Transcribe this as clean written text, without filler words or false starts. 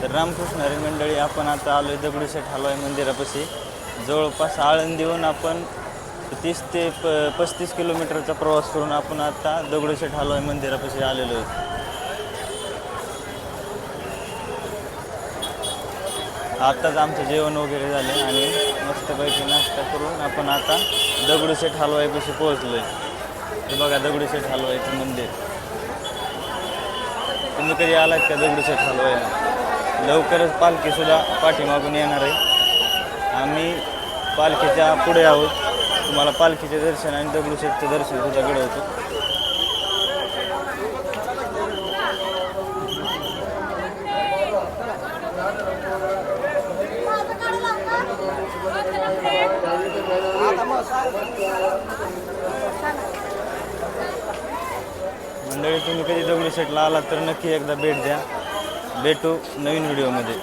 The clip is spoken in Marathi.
तर रामकृष्ण हरी मंडळी, आपण आता आलो आहे दगडूशेठ हलवाई मंदिरापाशी. जवळपास आळंदीहून आपण 30 ते 35 किलोमीटरचा प्रवास करून आपण आता दगडूशेठ हलवाई मंदिरापाशी आलेलो आहे. आत्ताच आमचं जेवण वगैरे झाले आणि मस्तपैकी नाश्ता करून आपण आता दगडूशेठ हलवाईपाशी पोहोचलो आहे. हे बघा दगडूशेठ हलवाईचं मंदिर. तुम्ही कधी आलात का दगडूशेठ हलवाईला? लवकरच पालखीसुद्धा पाठीमागून येणार आहे. आम्ही पालखीच्या पुढे आहोत. तुम्हाला पालखीचे दर्शन आणि दगडूशेठचं दर्शनसुद्धा घडवतो. मंडळी, तुम्ही कधी दगडूशेठला आलात तर नक्की एकदा भेट द्या. भेटू नवीन व्हिडिओमध्ये.